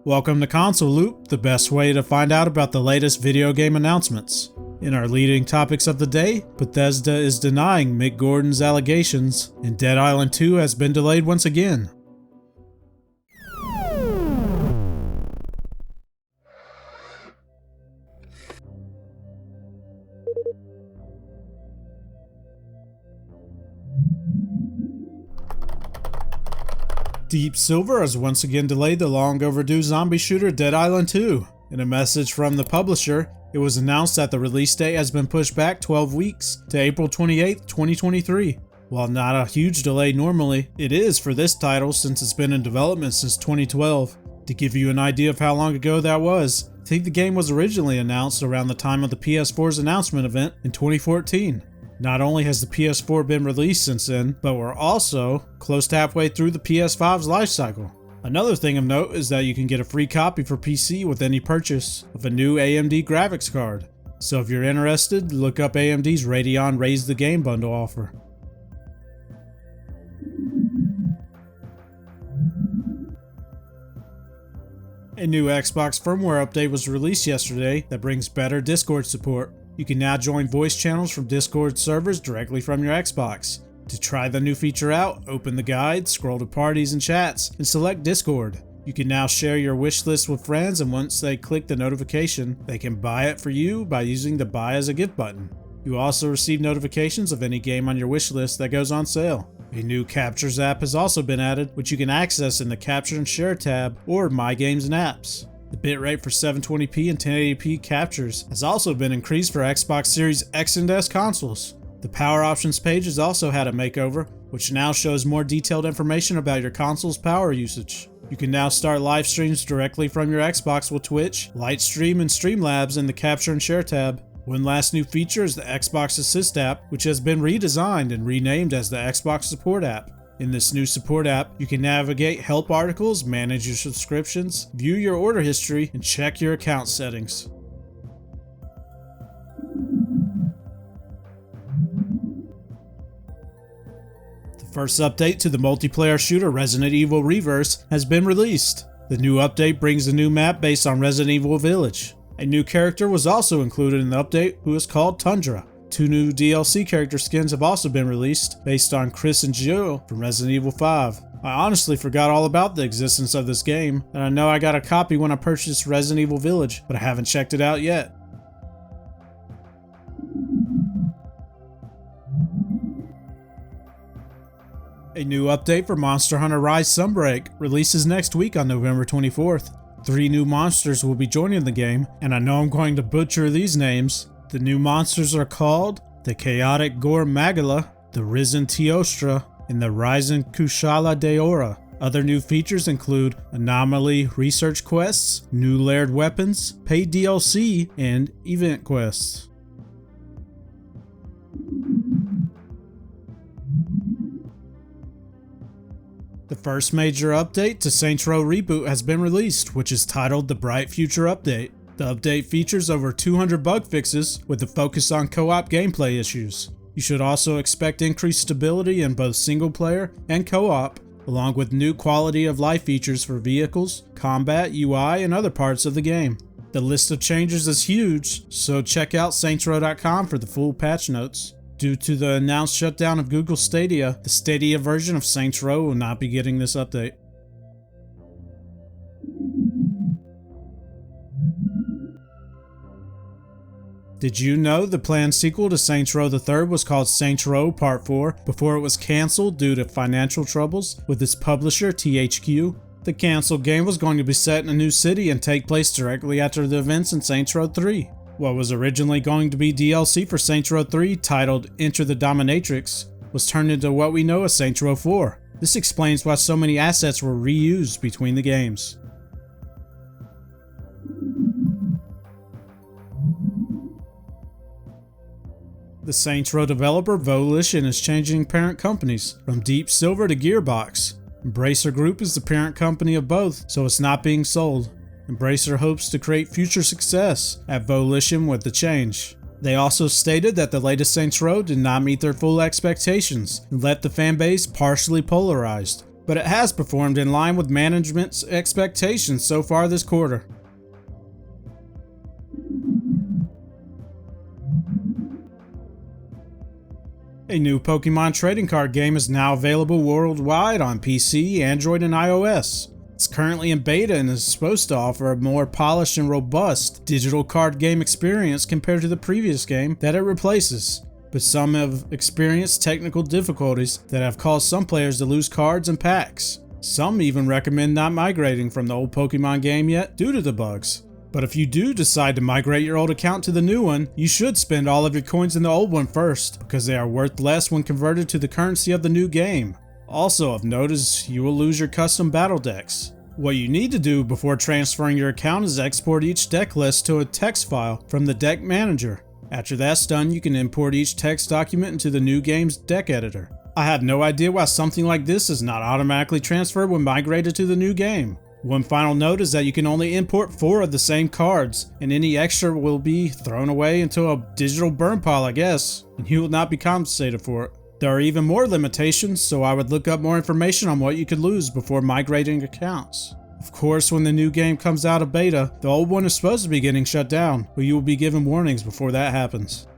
Welcome to Console Loop, the best way to find out about the latest video game announcements. In our leading topics of the day, Bethesda is denying Mick Gordon's allegations, and Dead Island 2 has been delayed once again. Deep Silver has once again delayed the long overdue zombie shooter Dead Island 2. In a message from the publisher, it was announced that the release date has been pushed back 12 weeks to April 28, 2023. While not a huge delay normally, it is for this title since it's been in development since 2012. To give you an idea of how long ago that was, I think the game was originally announced around the time of the PS4's announcement event in 2014. Not only has the PS4 been released since then, but we're also close to halfway through the PS5's life cycle. Another thing of note is that you can get a free copy for PC with any purchase of a new AMD graphics card. So if you're interested, look up AMD's Radeon Raise the Game bundle offer. A new Xbox firmware update was released yesterday that brings better Discord support. You can now join voice channels from Discord servers directly from your Xbox. To try the new feature out, open the guide, scroll to parties and chats, and select Discord. You can now share your wish list with friends, and once they click the notification, they can buy it for you by using the Buy as a Gift button. You also receive notifications of any game on your wish list that goes on sale. A new Captures app has also been added, which you can access in the Capture and Share tab or My Games and Apps. The bitrate for 720p and 1080p captures has also been increased for Xbox Series X and S consoles. The Power Options page has also had a makeover, which now shows more detailed information about your console's power usage. You can now start live streams directly from your Xbox with Twitch, Lightstream, and Streamlabs in the Capture and Share tab. One last new feature is the Xbox Assist app, which has been redesigned and renamed as the Xbox Support app. In this new support app, you can navigate help articles, manage your subscriptions, view your order history, and check your account settings. The first update to the multiplayer shooter Resident Evil Reverse has been released. The new update brings a new map based on Resident Evil Village. A new character was also included in the update who is called Tundra. 2 new DLC character skins have also been released, based on Chris and Jill from Resident Evil 5. I honestly forgot all about the existence of this game, and I know I got a copy when I purchased Resident Evil Village, but I haven't checked it out yet. A new update for Monster Hunter Rise Sunbreak releases next week on November 24th. 3 new monsters will be joining the game, and I know I'm going to butcher these names. The new monsters are called the Chaotic Gore Magala, the Risen Teostra, and the Rising Kushala Deora. Other new features include anomaly research quests, new layered weapons, paid DLC, and event quests. The first major update to Saints Row Reboot has been released, which is titled the Bright Future Update. The update features over 200 bug fixes with a focus on co-op gameplay issues. You should also expect increased stability in both single player and co-op, along with new quality of life features for vehicles, combat, UI, and other parts of the game. The list of changes is huge, so check out saintsrow.com for the full patch notes. Due to the announced shutdown of Google Stadia, the Stadia version of Saints Row will not be getting this update. Did you know the planned sequel to Saints Row III was called Saints Row Part 4 before it was cancelled due to financial troubles with its publisher THQ? The cancelled game was going to be set in a new city and take place directly after the events in Saints Row 3. What was originally going to be DLC for Saints Row 3 titled Enter the Dominatrix was turned into what we know as Saints Row 4. This explains why so many assets were reused between the games. The Saints Row developer Volition is changing parent companies from Deep Silver to Gearbox. Embracer Group is the parent company of both, so it's not being sold. Embracer hopes to create future success at Volition with the change. They also stated that the latest Saints Row did not meet their full expectations and left the fanbase partially polarized. but it has performed in line with management's expectations so far this quarter. A new Pokemon trading card game is now available worldwide on PC, Android, and iOS. It's currently in beta and is supposed to offer a more polished and robust digital card game experience compared to the previous game that it replaces. But some have experienced technical difficulties that have caused some players to lose cards and packs. Some even recommend not migrating from the old Pokemon game yet due to the bugs. But if you do decide to migrate your old account to the new one, you should spend all of your coins in the old one first, because they are worth less when converted to the currency of the new game. Also of note is you will lose your custom battle decks. What you need to do before transferring your account is export each deck list to a text file from the deck manager. After that's done, you can import each text document into the new game's deck editor. I have no idea why something like this is not automatically transferred when migrated to the new game. One final note is that you can only import 4 of the same cards, and any extra will be thrown away into a digital burn pile, I guess, and you will not be compensated for it. There are even more limitations, so I would look up more information on what you could lose before migrating accounts. Of course, when the new game comes out of beta, the old one is supposed to be getting shut down, but you will be given warnings before that happens.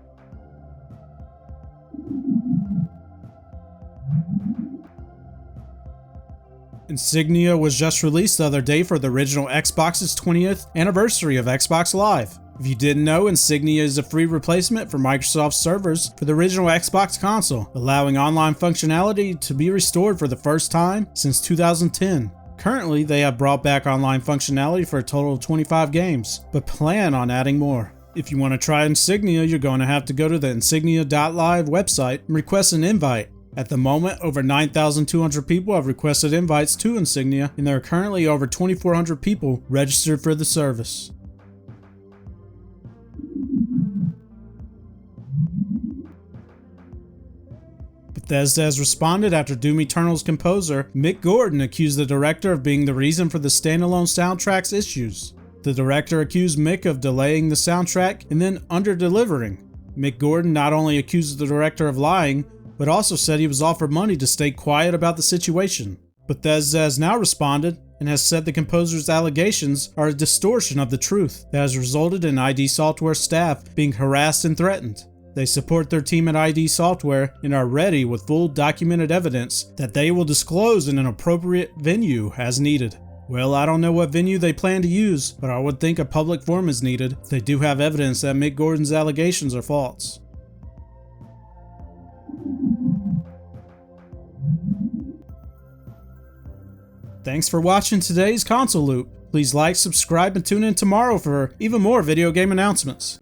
Insignia was just released the other day for the original Xbox's 20th anniversary of Xbox Live. If you didn't know, Insignia is a free replacement for Microsoft servers for the original Xbox console, allowing online functionality to be restored for the first time since 2010. Currently, they have brought back online functionality for a total of 25 games, but plan on adding more. If you want to try Insignia, you're going to have to go to the insignia.live website and request an invite. At the moment, over 9,200 people have requested invites to Insignia, and there are currently over 2,400 people registered for the service. Bethesda has responded after Doom Eternal's composer, Mick accused the director of being the reason for the standalone soundtrack's issues. The director accused Mick of delaying the soundtrack and then under-delivering. Mick not only accused the director of lying, but also said he was offered money to stay quiet about the situation. Bethesda has now responded and has said the composer's allegations are a distortion of the truth that has resulted in ID Software staff being harassed and threatened. They support their team at ID Software and are ready with full documented evidence that they will disclose in an appropriate venue as needed. Well, I don't know what venue they plan to use, but I would think a public forum is needed if they do have evidence that Mick allegations are false. Thanks for watching today's Console Loop. Please like, subscribe, and tune in tomorrow for even more video game announcements.